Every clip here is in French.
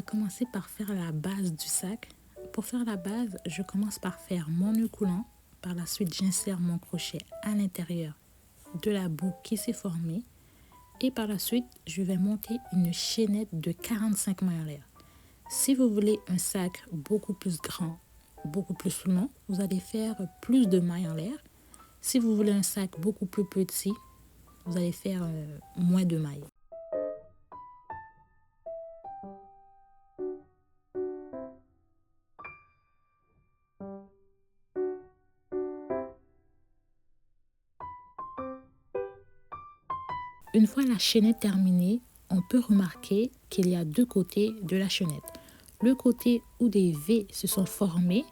va commencer par faire la base du sac. Pour faire la base, je commence par faire mon nœud coulant. Par la suite, j'insère mon crochet à l'intérieur de la boucle qui s'est formée. Et par la suite, je vais monter une chaînette de 45 mailles en l'air. Si vous voulez un sac beaucoup plus grand, beaucoup plus long, vous allez faire plus de mailles en l'air. Si vous voulez un sac beaucoup plus petit, vous allez faire moins de mailles. Une fois la chaînette terminée, on peut remarquer qu'il y a deux côtés de la chaînette. Le côté où des V se sont formés,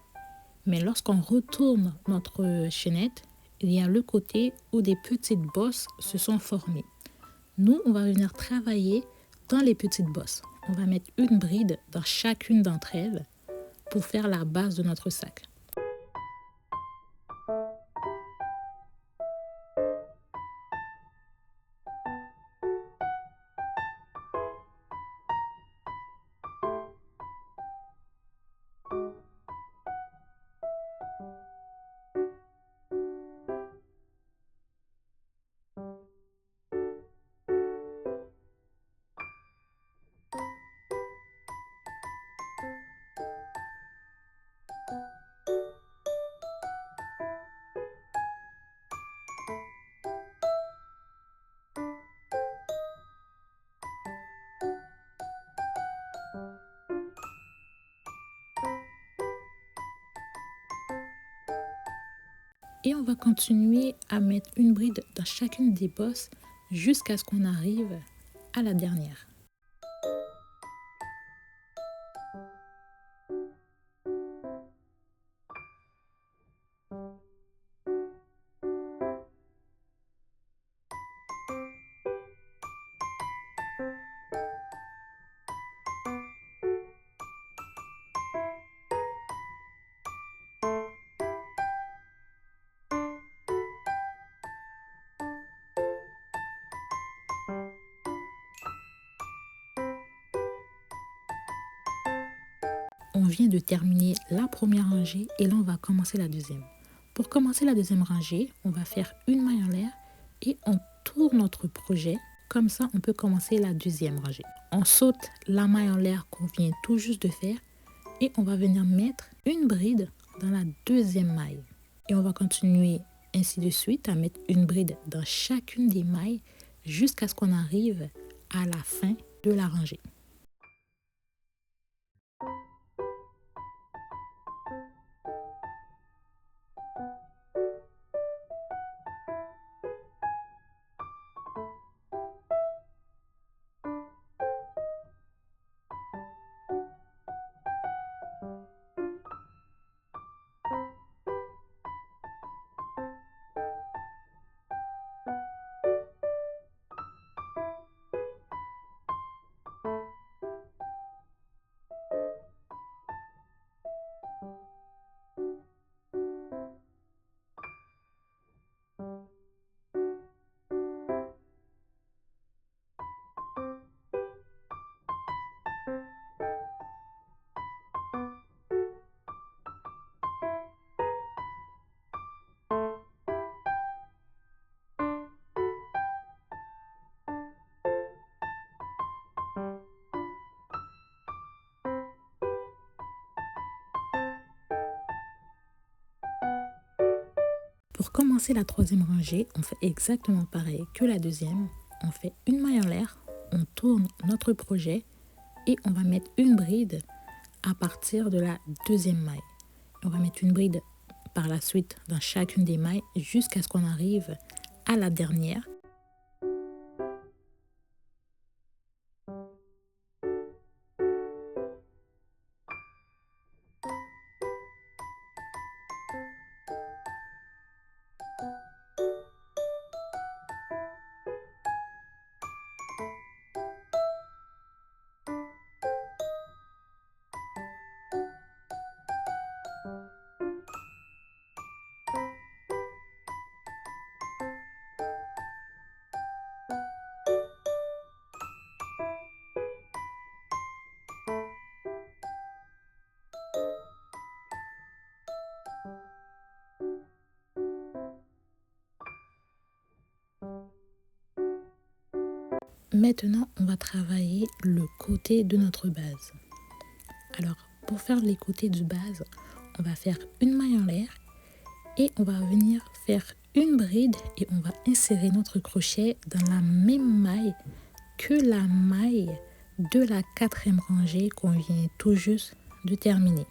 mais lorsqu'on retourne notre chaînette, il y a le côté où des petites bosses se sont formées. Nous, on va venir travailler dans les petites bosses. On va mettre une bride dans chacune d'entre elles pour faire la base de notre sac. Et on va continuer à mettre une bride dans chacune des bosses jusqu'à ce qu'on arrive à la dernière. On vient de terminer la première rangée et là on va commencer la deuxième. Pour commencer la deuxième rangée, on va faire une maille en l'air et on tourne notre projet. Comme ça, on peut commencer la deuxième rangée. On saute la maille en l'air qu'on vient tout juste de faire et on va venir mettre une bride dans la deuxième maille. Et on va continuer ainsi de suite à mettre une bride dans chacune des mailles jusqu'à ce qu'on arrive à la fin de la rangée. Pour commencer la troisième rangée, on fait exactement pareil que la deuxième. On fait une maille en l'air, on tourne notre projet et on va mettre une bride à partir de la deuxième maille. On va mettre une bride par la suite dans chacune des mailles jusqu'à ce qu'on arrive à la dernière. Maintenant, on va travailler le côté de notre base. Alors, pour faire les côtés de base, on va faire une maille en l'air et on va venir faire une bride et on va insérer notre crochet dans la même maille que la maille de la quatrième rangée qu'on vient tout juste de terminer.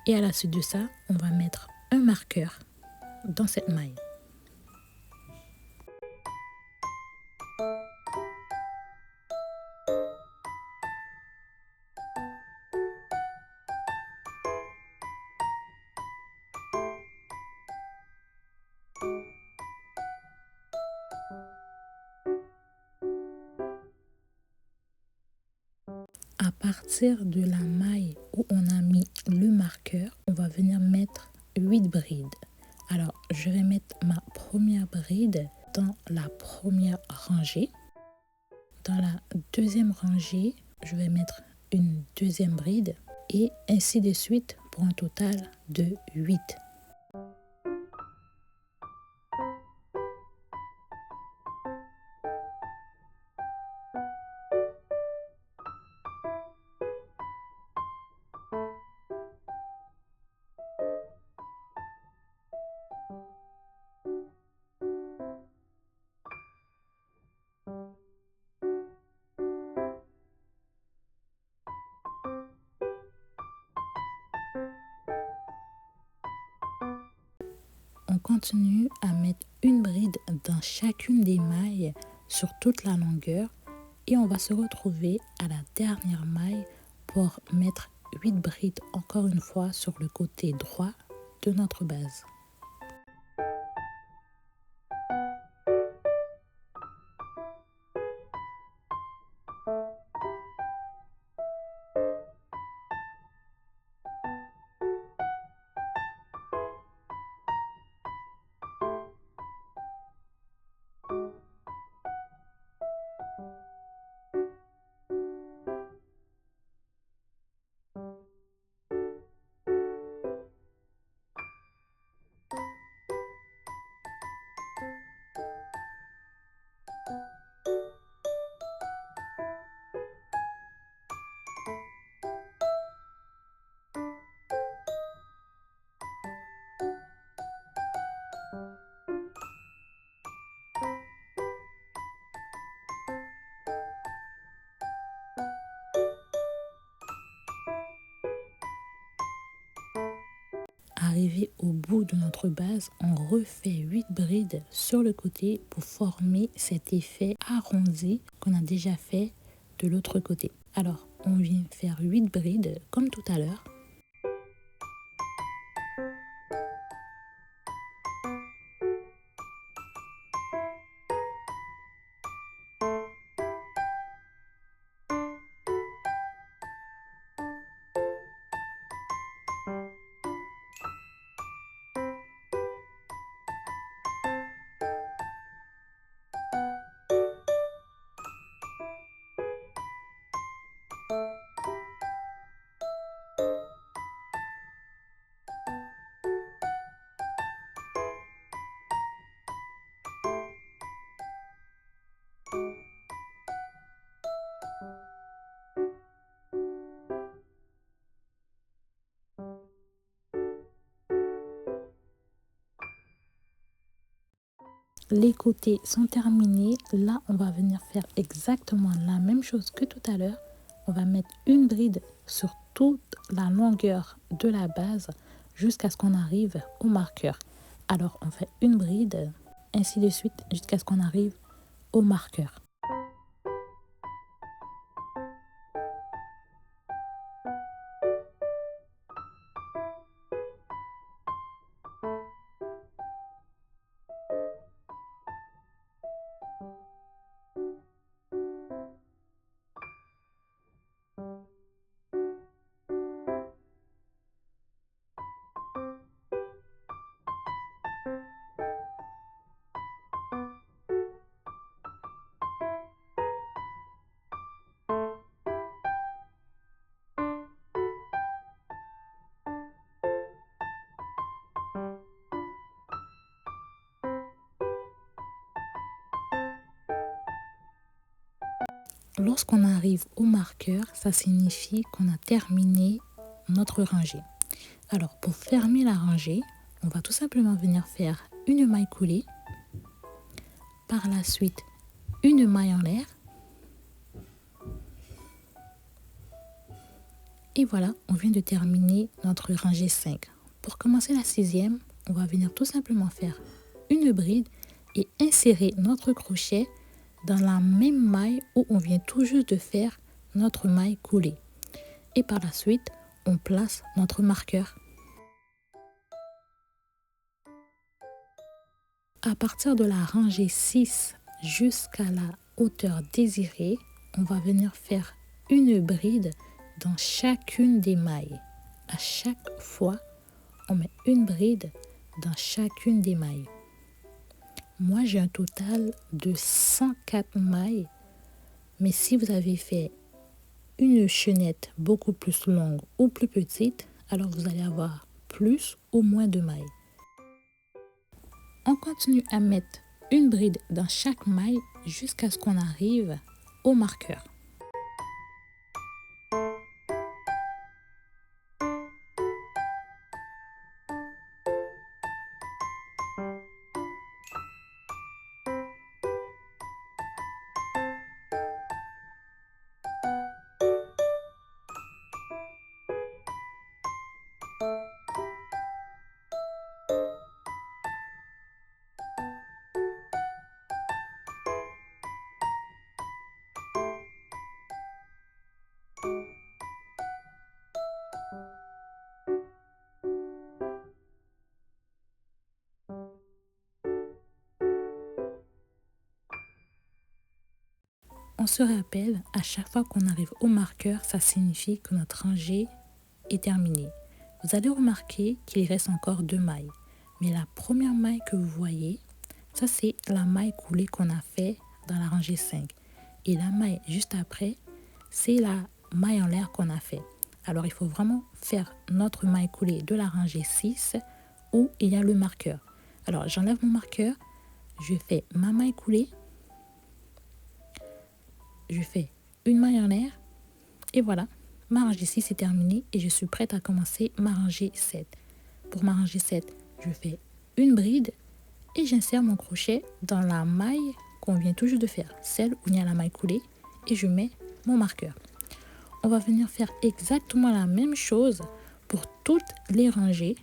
Et à la suite de ça, on va mettre un marqueur dans cette maille. À partir de la maille où on a mis le marqueur, on va venir mettre 8 brides. Alors, je vais mettre ma première bride dans la première rangée. Dans la deuxième rangée, je vais mettre une deuxième bride et ainsi de suite pour un total de 8. On continue à mettre une bride dans chacune des mailles sur toute la longueur et on va se retrouver à la dernière maille pour mettre 8 brides encore une fois sur le côté droit de notre base. Arrivé au bout de notre base, on refait 8 brides sur le côté pour former cet effet arrondi qu'on a déjà fait de l'autre côté. Alors, on vient faire 8 brides comme tout à l'heure. Les côtés sont terminés. Là, on va venir faire exactement la même chose que tout à l'heure. On va mettre une bride sur toute la longueur de la base jusqu'à ce qu'on arrive au marqueur. Alors, on fait une bride, ainsi de suite, jusqu'à ce qu'on arrive au marqueur. Lorsqu'on arrive au marqueur, ça signifie qu'on a terminé notre rangée. Alors, pour fermer la rangée, on va tout simplement venir faire une maille coulée. Par la suite, une maille en l'air. Et voilà, on vient de terminer notre rangée 5. Pour commencer la 6e, on va venir tout simplement faire une bride et insérer notre crochet dans la même maille où on vient tout juste de faire notre maille coulée. Et par la suite, on place notre marqueur. À partir de la rangée 6 jusqu'à la hauteur désirée, on va venir faire une bride dans chacune des mailles. À chaque fois, on met une bride dans chacune des mailles. Moi, j'ai un total de 104 mailles, mais si vous avez fait une chaînette beaucoup plus longue ou plus petite, alors vous allez avoir plus ou moins de mailles. On continue à mettre une bride dans chaque maille jusqu'à ce qu'on arrive au marqueur. On se rappelle, à chaque fois qu'on arrive au marqueur, ça signifie que notre rangée est terminée. Vous allez remarquer qu'il reste encore 2 mailles. Mais la première maille que vous voyez, ça c'est la maille coulée qu'on a fait dans la rangée 5. Et la maille juste après, c'est la maille en l'air qu'on a fait. Alors il faut vraiment faire notre maille coulée de la rangée 6 où il y a le marqueur. Alors j'enlève mon marqueur, je fais ma maille coulée, je fais une maille en l'air et voilà, ma rangée 6 est terminée et je suis prête à commencer ma rangée 7. Pour ma rangée 7, je fais une bride et j'insère mon crochet dans la maille qu'on vient toujours de faire, celle où il y a la maille coulée, et je mets mon marqueur. On va venir faire exactement la même chose pour toutes les rangées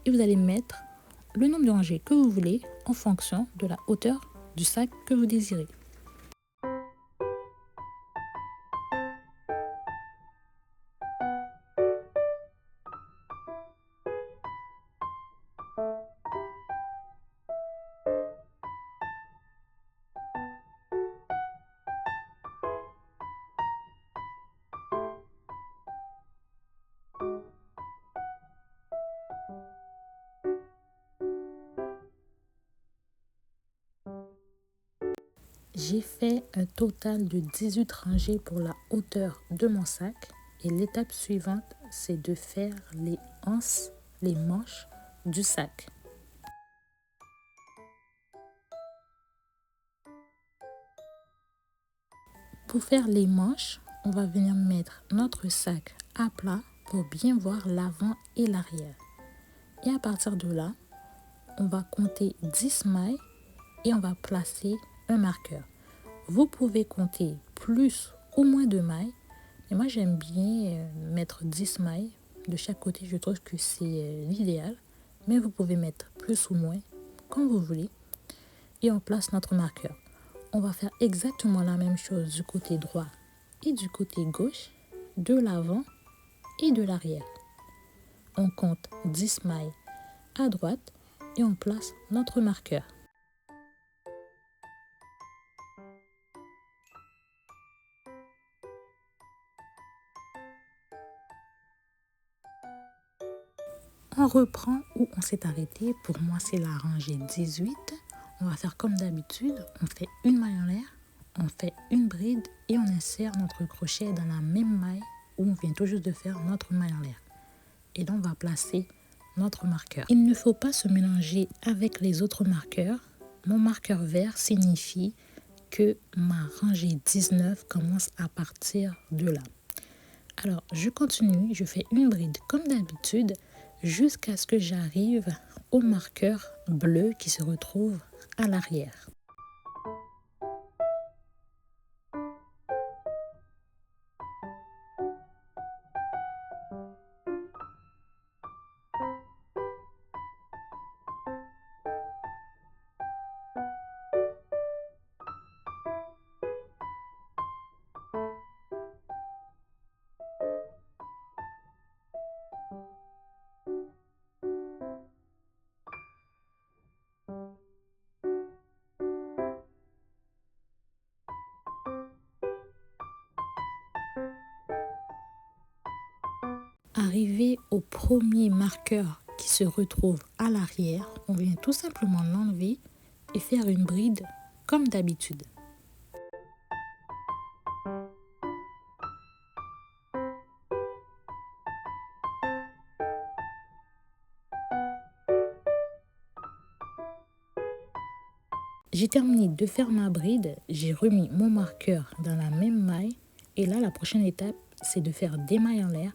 et vous allez mettre le nombre de rangées que vous voulez en fonction de la hauteur du sac que vous désirez. J'ai fait un total de 18 rangées pour la hauteur de mon sac et l'étape suivante, c'est de faire les anses, les manches du sac. Pour faire les manches, on va venir mettre notre sac à plat pour bien voir l'avant et l'arrière. Et à partir de là, on va compter 10 mailles et on va placer un marqueur. Vous pouvez compter plus ou moins de mailles, mais moi j'aime bien mettre 10 mailles de chaque côté, je trouve que c'est l'idéal, mais vous pouvez mettre plus ou moins comme vous voulez et on place notre marqueur. On va faire exactement la même chose du côté droit et du côté gauche, de l'avant et de l'arrière. On compte 10 mailles à droite et on place notre marqueur. On reprend où on s'est arrêté. Pour moi, c'est la rangée 18. On va faire comme d'habitude. On fait une maille en l'air, on fait une bride et on insère notre crochet dans la même maille où on vient tout juste de faire notre maille en l'air. Et là, on va placer notre marqueur. Il ne faut pas se mélanger avec les autres marqueurs. Mon marqueur vert signifie que ma rangée 19 commence à partir de là. Alors, je continue, je fais une bride comme d'habitude jusqu'à ce que j'arrive au marqueur bleu qui se retrouve à l'arrière. Arrivé au premier marqueur qui se retrouve à l'arrière, on vient tout simplement l'enlever et faire une bride comme d'habitude. J'ai terminé de faire ma bride, j'ai remis mon marqueur dans la même maille et là la prochaine étape c'est de faire des mailles en l'air,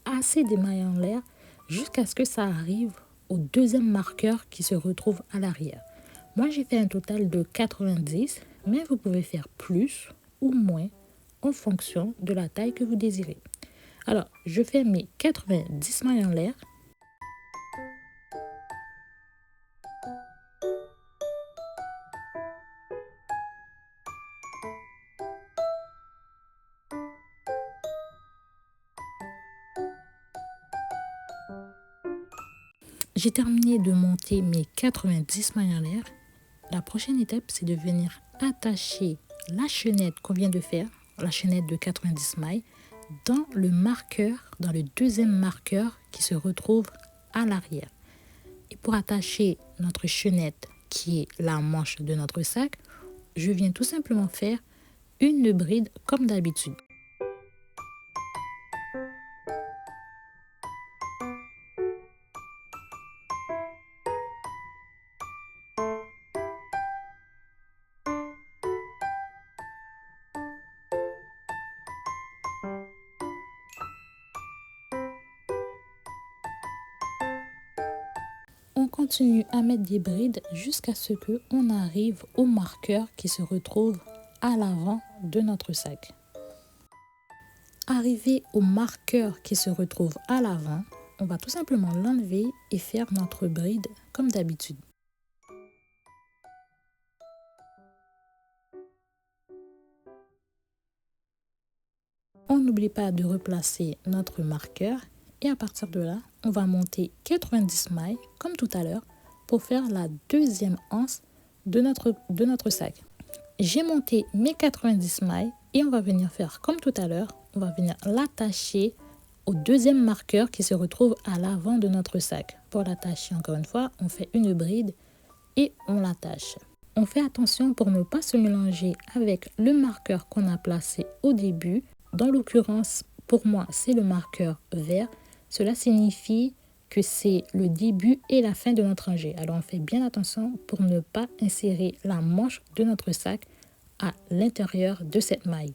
assez des mailles en l'air jusqu'à ce que ça arrive au deuxième marqueur qui se retrouve à l'arrière. Moi j'ai fait un total de 90 mais vous pouvez faire plus ou moins en fonction de la taille que vous désirez. Alors je fais mes 90 mailles en l'air. J'ai terminé de monter mes 90 mailles en l'air. La prochaine étape, c'est de venir attacher la chaînette qu'on vient de faire, la chaînette de 90 mailles, dans le marqueur, dans le deuxième marqueur qui se retrouve à l'arrière. Et pour attacher notre chaînette, qui est la manche de notre sac, je viens tout simplement faire une bride comme d'habitude. On continue à mettre des brides jusqu'à ce qu'on arrive au marqueur qui se retrouve à l'avant de notre sac. Arrivé au marqueur qui se retrouve à l'avant, on va tout simplement l'enlever et faire notre bride comme d'habitude. On n'oublie pas de replacer notre marqueur et à partir de là, on va monter 90 mailles comme tout à l'heure pour faire la deuxième anse de notre sac. J'ai monté mes 90 mailles et on va venir faire comme tout à l'heure, on va venir l'attacher au deuxième marqueur qui se retrouve à l'avant de notre sac. Pour l'attacher, encore une fois, on fait une bride et on l'attache. On fait attention pour ne pas se mélanger avec le marqueur qu'on a placé au début. Dans l'occurrence, pour moi, c'est le marqueur vert. Cela signifie que c'est le début et la fin de notre rangée. Alors, on fait bien attention pour ne pas insérer la manche de notre sac à l'intérieur de cette maille.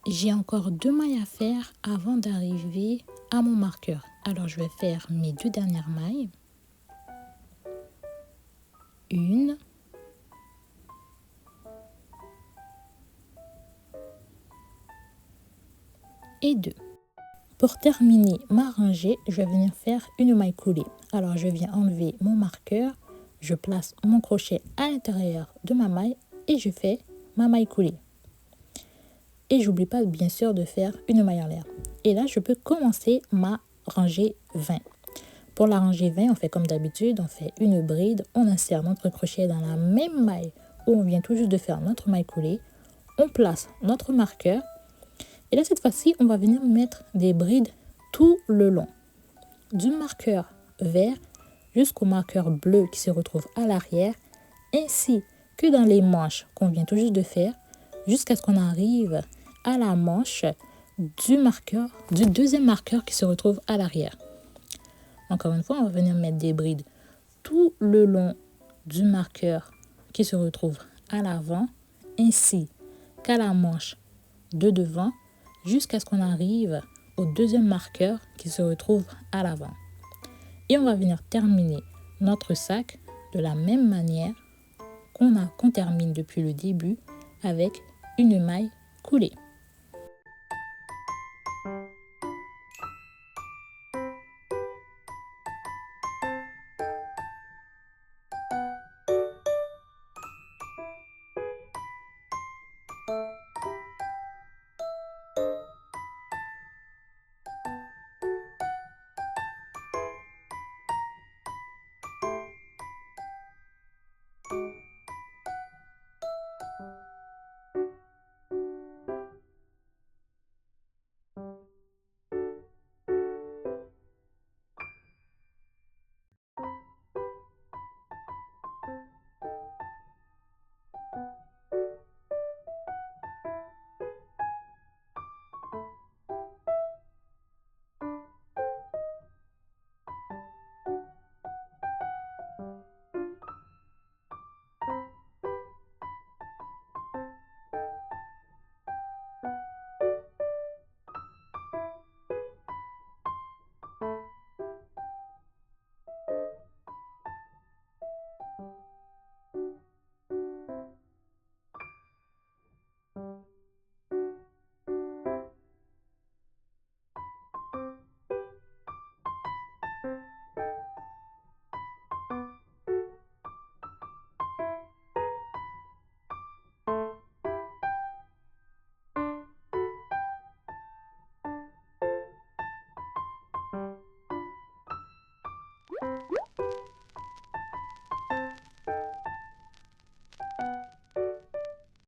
J'ai encore 2 mailles à faire avant d'arriver à mon marqueur. Alors, je vais faire mes 2 dernières mailles. 1 et 2. Pour terminer ma rangée, je vais venir faire une maille coulée. Alors, je viens enlever mon marqueur, je place mon crochet à l'intérieur de ma maille et je fais ma maille coulée. Et j'oublie pas bien sûr de faire une maille en l'air. Et là, je peux commencer ma rangée 20. Pour la rangée 20, on fait comme d'habitude, on fait une bride, on insère notre crochet dans la même maille où on vient tout juste de faire notre maille coulée. On place notre marqueur. Et là, cette fois-ci, on va venir mettre des brides tout le long. Du marqueur vert jusqu'au marqueur bleu qui se retrouve à l'arrière. ainsi que dans les manches qu'on vient tout juste de faire, jusqu'à ce qu'on arrive à la manche du deuxième marqueur qui se retrouve à l'arrière. Encore une fois, on va venir mettre des brides tout le long du marqueur qui se retrouve à l'avant, ainsi qu'à la manche de devant, jusqu'à ce qu'on arrive au deuxième marqueur qui se retrouve à l'avant. Et on va venir terminer notre sac de la même manière qu'on termine depuis le début avec une maille coulée.